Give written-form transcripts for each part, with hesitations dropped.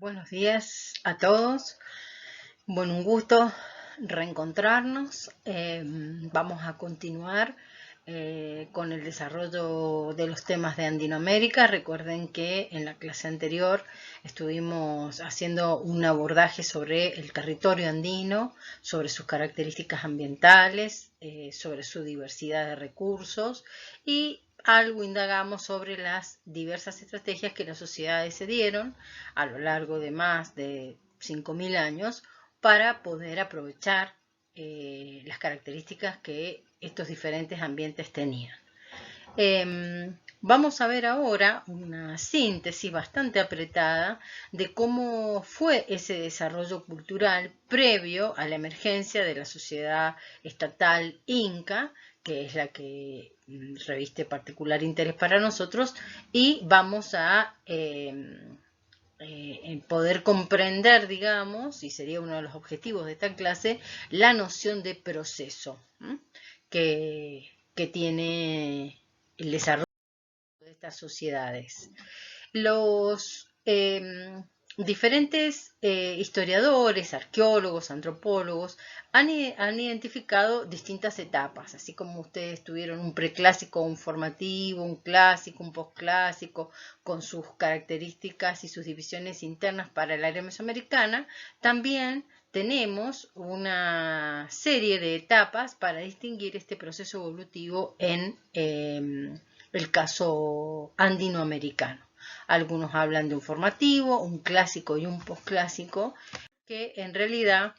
Buenos días a todos. Bueno, un gusto reencontrarnos. Vamos a continuar con el desarrollo de los temas de Andinoamérica. Recuerden que en la clase anterior estuvimos haciendo un abordaje sobre el territorio andino, sobre sus características ambientales, sobre su diversidad de recursos y algo indagamos sobre las diversas estrategias que las sociedades se dieron a lo largo de más de 5.000 años para poder aprovechar las características que estos diferentes ambientes tenían. Vamos a ver ahora una síntesis bastante apretada de cómo fue ese desarrollo cultural previo a la emergencia de la sociedad estatal inca, que es la que reviste particular interés para nosotros, y vamos a poder comprender, digamos, y sería uno de los objetivos de esta clase, la noción de proceso que tiene el desarrollo de estas sociedades. Los diferentes historiadores, arqueólogos, antropólogos han identificado distintas etapas, así como ustedes tuvieron un preclásico, un formativo, un clásico, un posclásico, con sus características y sus divisiones internas para el área mesoamericana. También tenemos una serie de etapas para distinguir este proceso evolutivo en el caso andinoamericano. Algunos hablan de un formativo, un clásico y un posclásico, que en realidad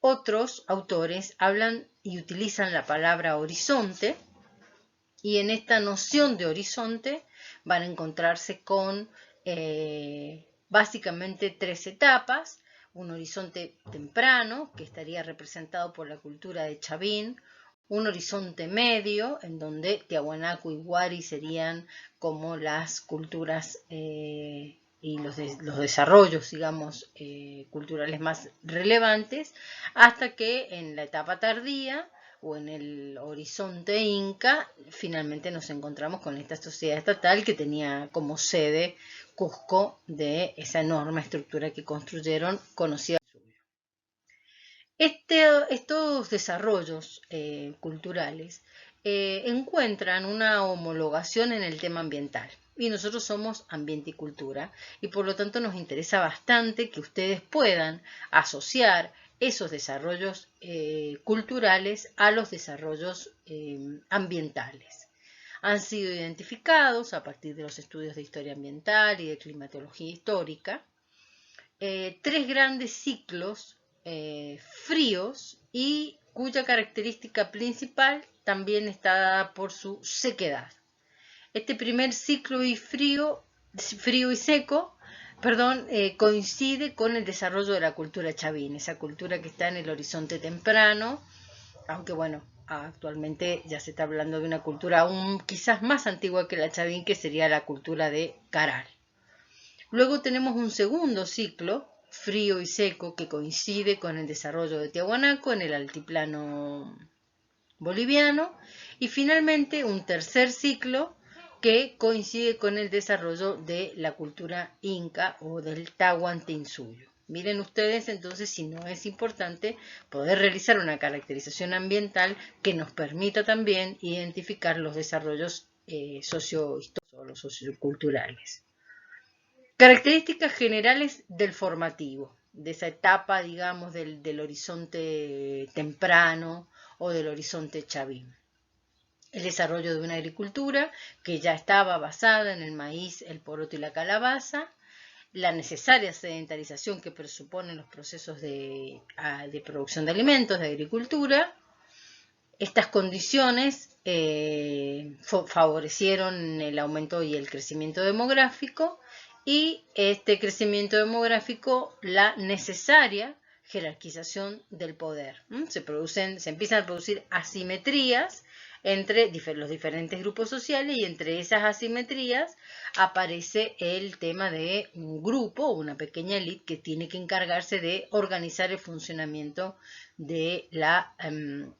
otros autores hablan y utilizan la palabra horizonte, y en esta noción de horizonte van a encontrarse con básicamente tres etapas. Un horizonte temprano, que estaría representado por la cultura de Chavín, un horizonte medio, en donde Tiahuanaco y Huari serían como las culturas y los desarrollos, digamos, culturales más relevantes, hasta que en la etapa tardía o en el horizonte inca, finalmente nos encontramos con esta sociedad estatal que tenía como sede Cusco, de esa enorme estructura que construyeron, conocida. Estos desarrollos culturales encuentran una homologación en el tema ambiental, y nosotros somos ambiente y cultura, y por lo tanto nos interesa bastante que ustedes puedan asociar esos desarrollos culturales a los desarrollos ambientales. Han sido identificados a partir de los estudios de historia ambiental y de climatología histórica tres grandes ciclos fríos, y cuya característica principal también está dada por su sequedad. Este primer ciclo frío y seco, coincide con el desarrollo de la cultura chavín, esa cultura que está en el horizonte temprano, aunque bueno, actualmente ya se está hablando de una cultura aún quizás más antigua que la chavín, que sería la cultura de Caral. Luego tenemos un segundo ciclo, frío y seco, que coincide con el desarrollo de Tiahuanaco en el altiplano boliviano, y finalmente un tercer ciclo que coincide con el desarrollo de la cultura inca o del Tahuantinsuyo. Miren ustedes entonces si no es importante poder realizar una caracterización ambiental que nos permita también identificar los desarrollos sociohistóricos o los socioculturales. Características generales del formativo, de esa etapa, digamos, del horizonte temprano o del horizonte chavín. El desarrollo de una agricultura que ya estaba basada en el maíz, el poroto y la calabaza, la necesaria sedentarización que presuponen los procesos de producción de alimentos, de agricultura. Estas condiciones favorecieron el aumento y el crecimiento demográfico, y este crecimiento demográfico, la necesaria jerarquización del poder. Se empiezan a producir asimetrías entre los diferentes grupos sociales, y entre esas asimetrías aparece el tema de un grupo, una pequeña élite que tiene que encargarse de organizar el funcionamiento de la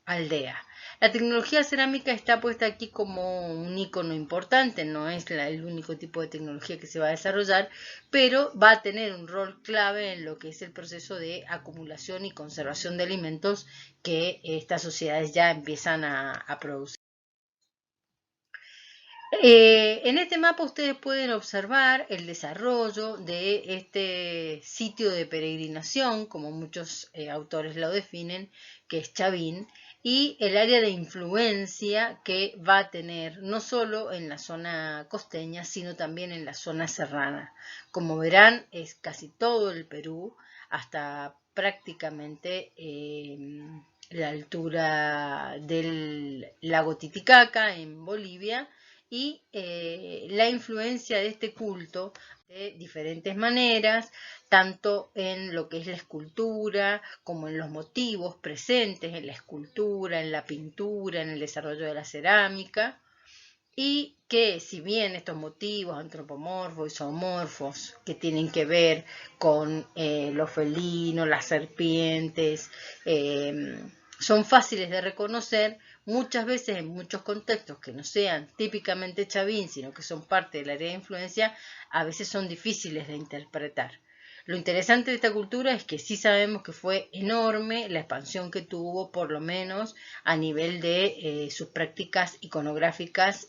aldea. La tecnología cerámica está puesta aquí como un icono importante, no es el único tipo de tecnología que se va a desarrollar, pero va a tener un rol clave en lo que es el proceso de acumulación y conservación de alimentos que estas sociedades ya empiezan a producir. En este mapa ustedes pueden observar el desarrollo de este sitio de peregrinación, como muchos autores lo definen, que es Chavín, y el área de influencia que va a tener no solo en la zona costeña, sino también en la zona serrana. Como verán, es casi todo el Perú, hasta prácticamente la altura del lago Titicaca en Bolivia, y la influencia de este culto de diferentes maneras, tanto en lo que es la escultura, como en los motivos presentes en la escultura, en la pintura, en el desarrollo de la cerámica, y que si bien estos motivos antropomorfos y zoomorfos que tienen que ver con los felinos, las serpientes, son fáciles de reconocer, muchas veces en muchos contextos que no sean típicamente Chavín, sino que son parte del área de influencia, a veces son difíciles de interpretar. Lo interesante de esta cultura es que sí sabemos que fue enorme la expansión que tuvo, por lo menos a nivel de sus prácticas iconográficas.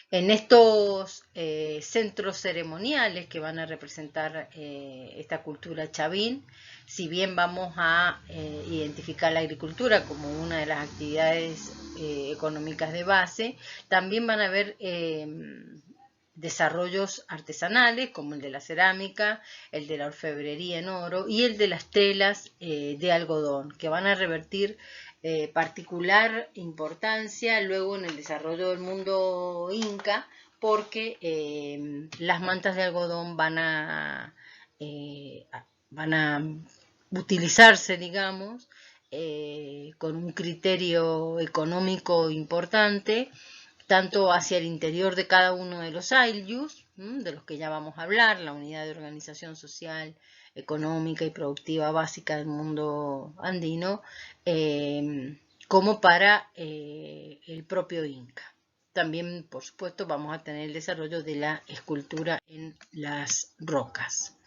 En estos centros ceremoniales que van a representar esta cultura chavín, si bien vamos a identificar la agricultura como una de las actividades económicas de base, también van a haber desarrollos artesanales como el de la cerámica, el de la orfebrería en oro y el de las telas de algodón, que van a revertir particular importancia luego en el desarrollo del mundo inca, porque las mantas de algodón van a utilizarse, digamos, con un criterio económico importante, tanto hacia el interior de cada uno de los ayllus, de los que ya vamos a hablar, la unidad de organización social, económica y productiva básica del mundo andino, como para el propio Inca. También, por supuesto, vamos a tener el desarrollo de la escultura en las rocas.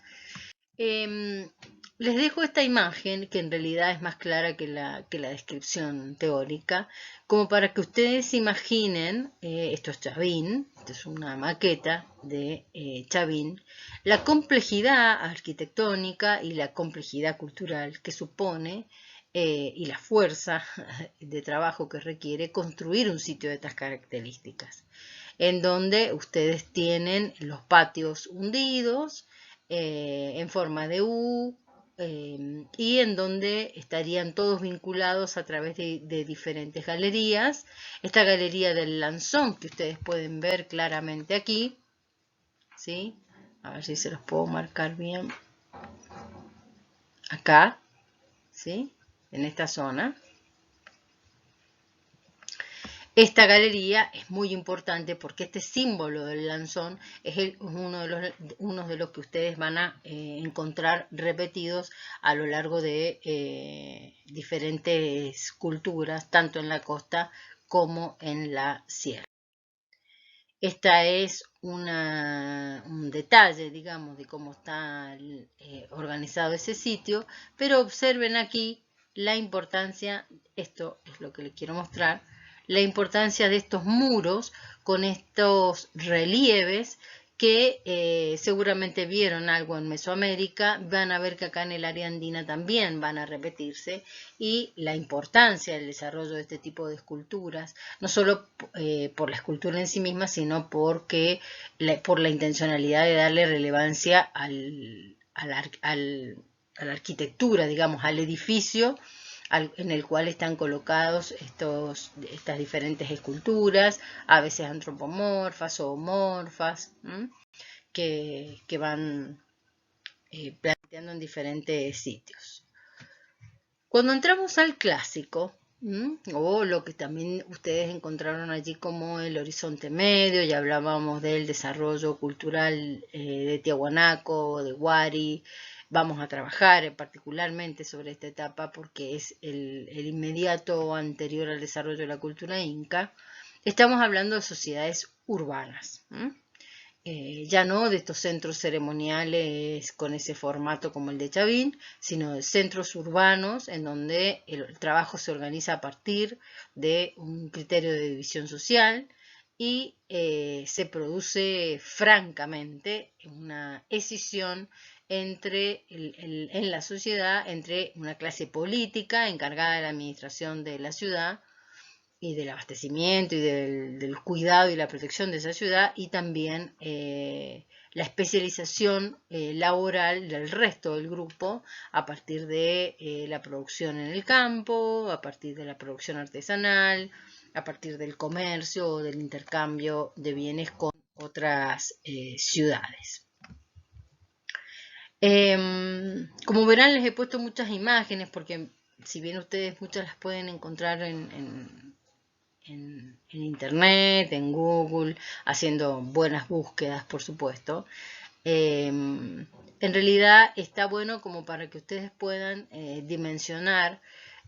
Les dejo esta imagen, que en realidad es más clara que la descripción teórica, como para que ustedes imaginen, esto es Chavín, esto es una maqueta de Chavín, la complejidad arquitectónica y la complejidad cultural que supone y la fuerza de trabajo que requiere construir un sitio de estas características, en donde ustedes tienen los patios hundidos, en forma de U, y en donde estarían todos vinculados a través de diferentes galerías. Esta galería del Lanzón, que ustedes pueden ver claramente aquí, ¿sí? A ver si se los puedo marcar bien. Acá, ¿sí? En esta zona. Esta galería es muy importante porque este símbolo del lanzón es uno de los que ustedes van a encontrar repetidos a lo largo de diferentes culturas, tanto en la costa como en la sierra. Esta es un detalle, digamos, de cómo está organizado ese sitio, pero observen aquí la importancia, esto es lo que les quiero mostrar, la importancia de estos muros con estos relieves que seguramente vieron algo en Mesoamérica, van a ver que acá en el área andina también van a repetirse, y la importancia del desarrollo de este tipo de esculturas, no solo por la escultura en sí misma, sino por la intencionalidad de darle relevancia a la arquitectura, digamos, al edificio en el cual están colocados estas diferentes esculturas, a veces antropomorfas o zoomorfas, que van planteando en diferentes sitios. Cuando entramos al clásico, o lo que también ustedes encontraron allí como el Horizonte Medio, ya hablábamos del desarrollo cultural de Tiahuanaco, de Huari, vamos a trabajar particularmente sobre esta etapa porque es el inmediato anterior al desarrollo de la cultura inca. Estamos hablando de sociedades urbanas. Ya no de estos centros ceremoniales con ese formato como el de Chavín, sino de centros urbanos en donde el trabajo se organiza a partir de un criterio de división social y se produce francamente una escisión en la sociedad entre una clase política encargada de la administración de la ciudad y del abastecimiento y del cuidado y la protección de esa ciudad, y también la especialización laboral del resto del grupo a partir de la producción en el campo, a partir de la producción artesanal, a partir del comercio o del intercambio de bienes con otras ciudades. Como verán, les he puesto muchas imágenes porque si bien ustedes muchas las pueden encontrar en internet, en Google, haciendo buenas búsquedas, por supuesto. En realidad está bueno como para que ustedes puedan dimensionar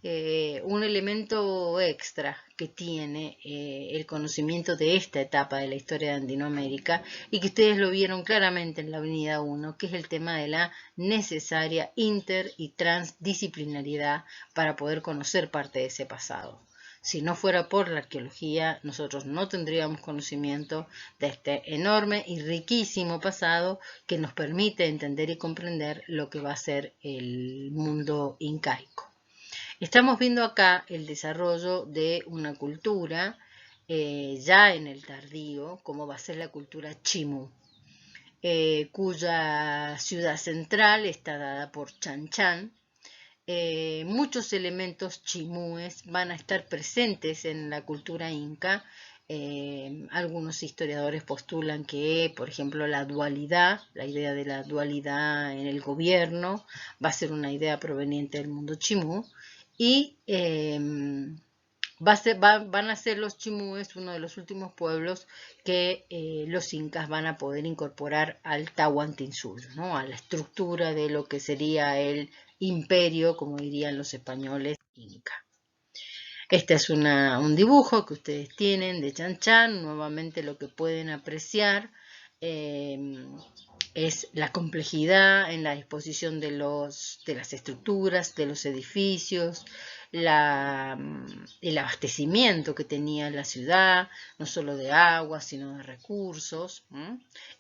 un elemento extra que tiene el conocimiento de esta etapa de la historia de Andinoamérica y que ustedes lo vieron claramente en la Avenida 1, que es el tema de la necesaria inter y transdisciplinariedad para poder conocer parte de ese pasado. Si no fuera por la arqueología, nosotros no tendríamos conocimiento de este enorme y riquísimo pasado que nos permite entender y comprender lo que va a ser el mundo incaico. Estamos viendo acá el desarrollo de una cultura ya en el tardío, como va a ser la cultura chimú, cuya ciudad central está dada por Chan Chan. Muchos elementos chimúes van a estar presentes en la cultura inca. Algunos historiadores postulan que, por ejemplo, la idea de la dualidad en el gobierno, va a ser una idea proveniente del mundo chimú. Y van a ser los chimúes uno de los últimos pueblos que los incas van a poder incorporar al Tahuantinsuyo, ¿no? A la estructura de lo que sería el imperio, como dirían los españoles, inca. Este es un dibujo que ustedes tienen de Chan Chan. Nuevamente lo que pueden apreciar es la complejidad en la disposición de las estructuras, de los edificios, el abastecimiento que tenía la ciudad, no solo de agua, sino de recursos,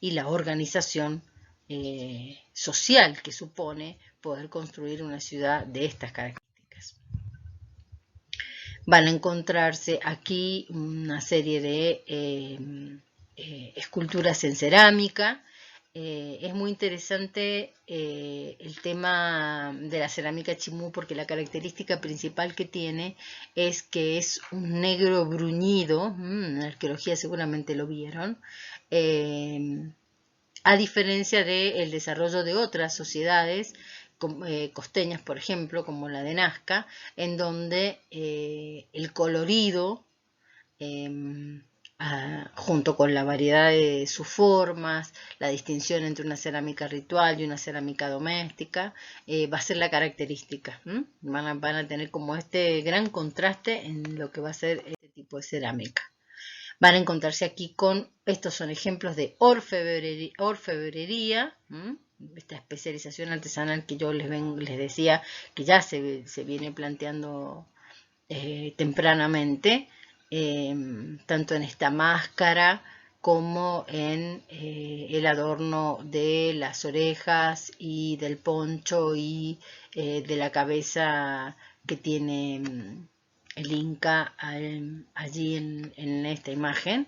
y la organización social que supone poder construir una ciudad de estas características. Van a encontrarse aquí una serie de esculturas en cerámica. Es muy interesante el tema de la cerámica chimú porque la característica principal que tiene es que es un negro bruñido. En la arqueología seguramente lo vieron. A diferencia del desarrollo de otras sociedades costeñas, por ejemplo, como la de Nazca, en donde el colorido, junto con la variedad de sus formas, la distinción entre una cerámica ritual y una cerámica doméstica, va a ser la característica. Van a tener como este gran contraste en lo que va a ser este tipo de cerámica. Van a encontrarse aquí con, estos son ejemplos de orfebrería, esta especialización artesanal que yo les decía que ya se viene planteando tempranamente, tanto en esta máscara como en el adorno de las orejas y del poncho y de la cabeza que tiene el Inca allí en esta imagen.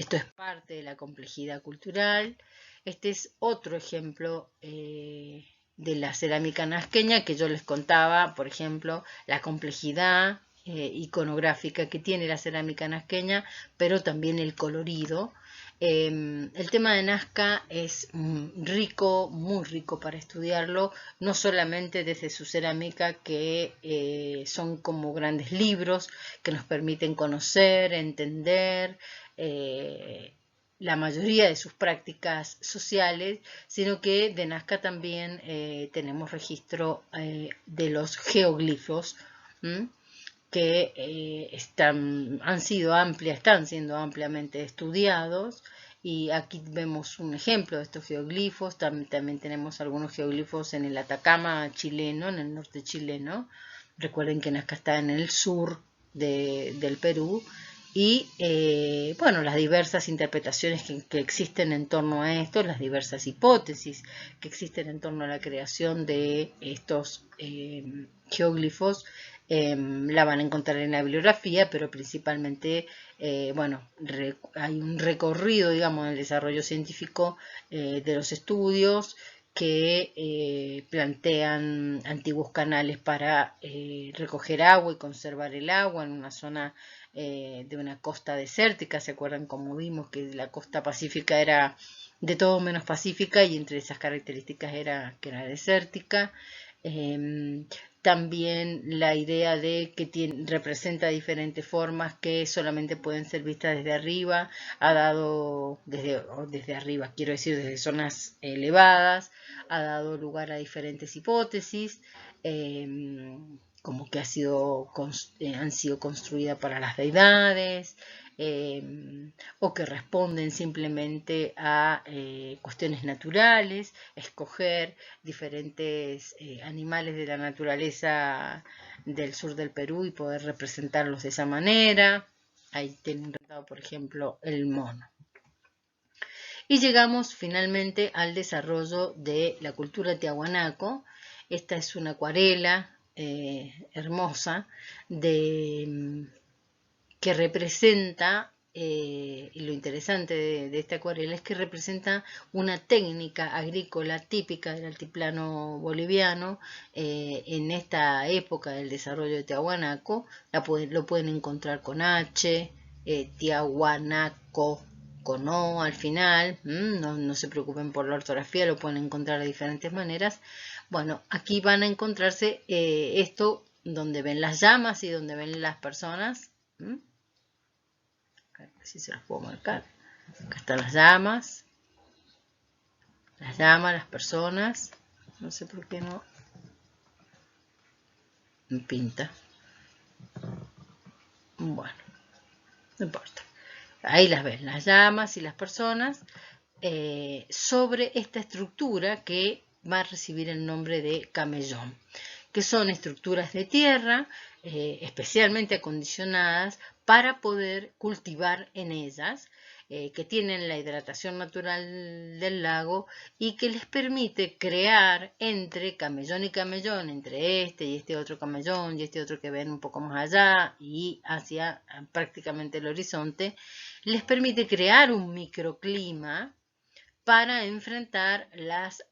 Esto es parte de la complejidad cultural. Este es otro ejemplo de la cerámica nazqueña que yo les contaba, por ejemplo, la complejidad iconográfica que tiene la cerámica nazqueña, pero también el colorido. El tema de Nazca es rico, muy rico para estudiarlo, no solamente desde su cerámica, que son como grandes libros que nos permiten conocer, entender la mayoría de sus prácticas sociales, sino que de Nazca también tenemos registro de los geoglifos, que están siendo ampliamente estudiados, y aquí vemos un ejemplo de estos geoglifos. También tenemos algunos geoglifos en el Atacama chileno, en el norte chileno. Recuerden que Nazca está en el sur del Perú, y bueno, las diversas interpretaciones que existen en torno a esto, las diversas hipótesis que existen en torno a la creación de estos geoglifos, la van a encontrar en la bibliografía, pero principalmente, bueno, hay un recorrido, digamos, en el desarrollo científico de los estudios que plantean antiguos canales para recoger agua y conservar el agua en una zona de una costa desértica. ¿Se acuerdan cómo vimos que la costa pacífica era de todo menos pacífica, y entre esas características era que era desértica? También la idea de que representa diferentes formas que solamente pueden ser vistas desde arriba, ha dado, desde arriba, quiero decir, desde zonas elevadas, ha dado lugar a diferentes hipótesis, como que han sido construidas para las deidades, o que responden simplemente a cuestiones naturales, escoger diferentes animales de la naturaleza del sur del Perú y poder representarlos de esa manera. Ahí tienen retratado, por ejemplo, el mono. Y llegamos finalmente al desarrollo de la cultura tiahuanaco. Esta es una acuarela hermosa que representa, y lo interesante de esta acuarela es que representa una técnica agrícola típica del altiplano boliviano en esta época del desarrollo de Tiahuanaco. Lo pueden encontrar con H, Tiahuanaco con O al final. No se preocupen por la ortografía, lo pueden encontrar de diferentes maneras. Bueno, aquí van a encontrarse esto donde ven las llamas y donde ven las personas. A ver si se las puedo marcar. Acá están las llamas, las personas. No sé por qué no me pinta. Bueno, no importa. Ahí las ven, las llamas y las personas, sobre esta estructura que va a recibir el nombre de camellón, que son estructuras de tierra especialmente acondicionadas para poder cultivar en ellas, que tienen la hidratación natural del lago y que les permite crear entre camellón y camellón, entre este y este otro camellón y este otro que ven un poco más allá y hacia prácticamente el horizonte, les permite crear un microclima para enfrentar las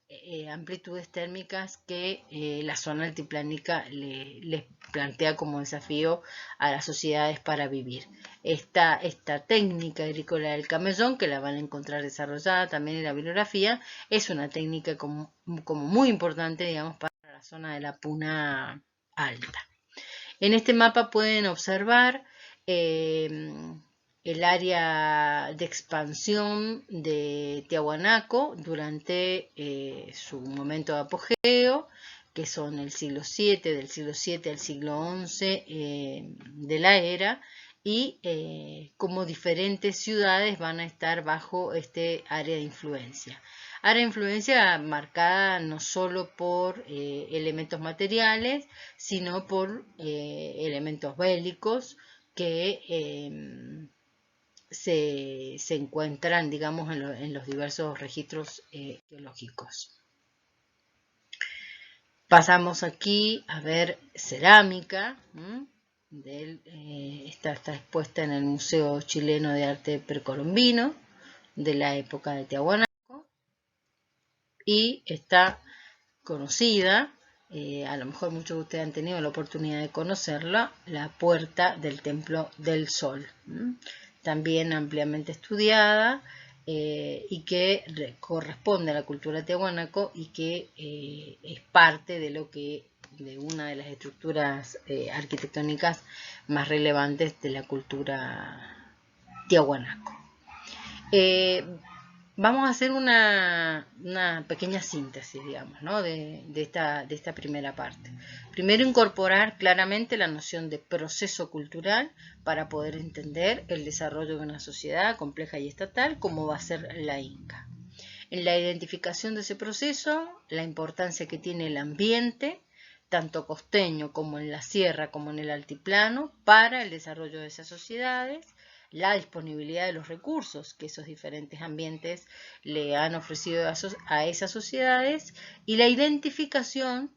amplitudes térmicas que la zona altiplánica les plantea como desafío a las sociedades para vivir. Esta técnica agrícola del camellón, que la van a encontrar desarrollada también en la bibliografía, es una técnica como muy importante, digamos, para la zona de la Puna Alta. En este mapa pueden observar el área de expansión de Tiahuanaco durante su momento de apogeo, que son del siglo VII al siglo XI de la era, y como diferentes ciudades van a estar bajo este área de influencia. Área de influencia marcada no solo por elementos materiales, sino por elementos bélicos que se encuentran, digamos, en los diversos registros geológicos. Pasamos aquí a ver cerámica. Esta está expuesta en el Museo Chileno de Arte Precolombino de la época de Tiahuanaco y está conocida, a lo mejor muchos de ustedes han tenido la oportunidad de conocerla, la puerta del Templo del Sol. También ampliamente estudiada, y que corresponde a la cultura tiahuanaco y que es parte de lo que de una de las estructuras arquitectónicas más relevantes de la cultura tiahuanaco. Vamos a hacer una pequeña síntesis, digamos, ¿no? de esta primera parte. Primero, incorporar claramente la noción de proceso cultural para poder entender el desarrollo de una sociedad compleja y estatal, como va a ser la Inca. En la identificación de ese proceso, la importancia que tiene el ambiente, tanto costeño como en la sierra como en el altiplano, para el desarrollo de esas sociedades, la disponibilidad de los recursos que esos diferentes ambientes le han ofrecido a esas sociedades y la identificación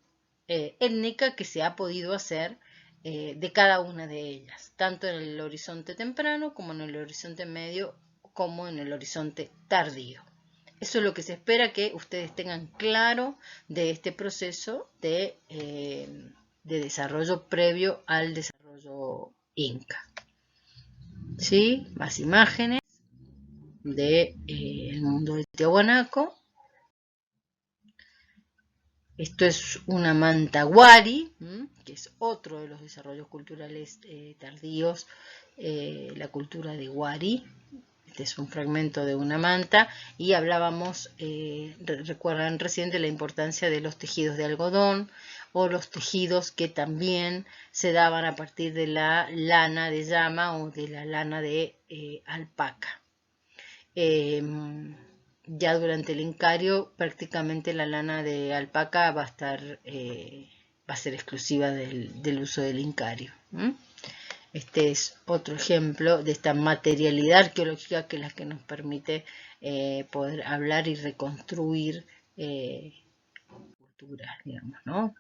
étnica que se ha podido hacer de cada una de ellas, tanto en el horizonte temprano como en el horizonte medio como en el horizonte tardío. Eso es lo que se espera que ustedes tengan claro de este proceso de desarrollo previo al desarrollo Inca. ¿Sí? Más imágenes del mundo del Tiahuanaco. Esto es una manta guari, que es otro de los desarrollos culturales tardíos, la cultura de Guari. Este es un fragmento de una manta y hablábamos, recuerdan recién, de la importancia de los tejidos de algodón o los tejidos que también se daban a partir de la lana de llama o de la lana de alpaca. Ya durante el Incario prácticamente la lana de alpaca va a ser exclusiva del uso del Incario. Este es otro ejemplo de esta materialidad arqueológica que es la que nos permite poder hablar y reconstruir culturas, digamos, ¿no?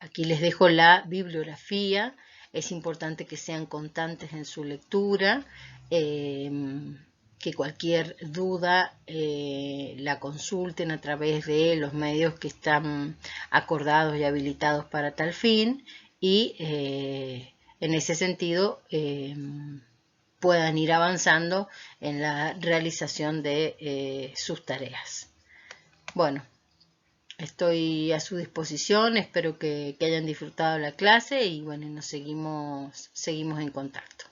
Aquí les dejo la bibliografía. Es importante que sean constantes en su lectura, que cualquier duda la consulten a través de los medios que están acordados y habilitados para tal fin y en ese sentido puedan ir avanzando en la realización de sus tareas. Bueno, estoy a su disposición, espero que hayan disfrutado la clase y bueno, nos seguimos en contacto.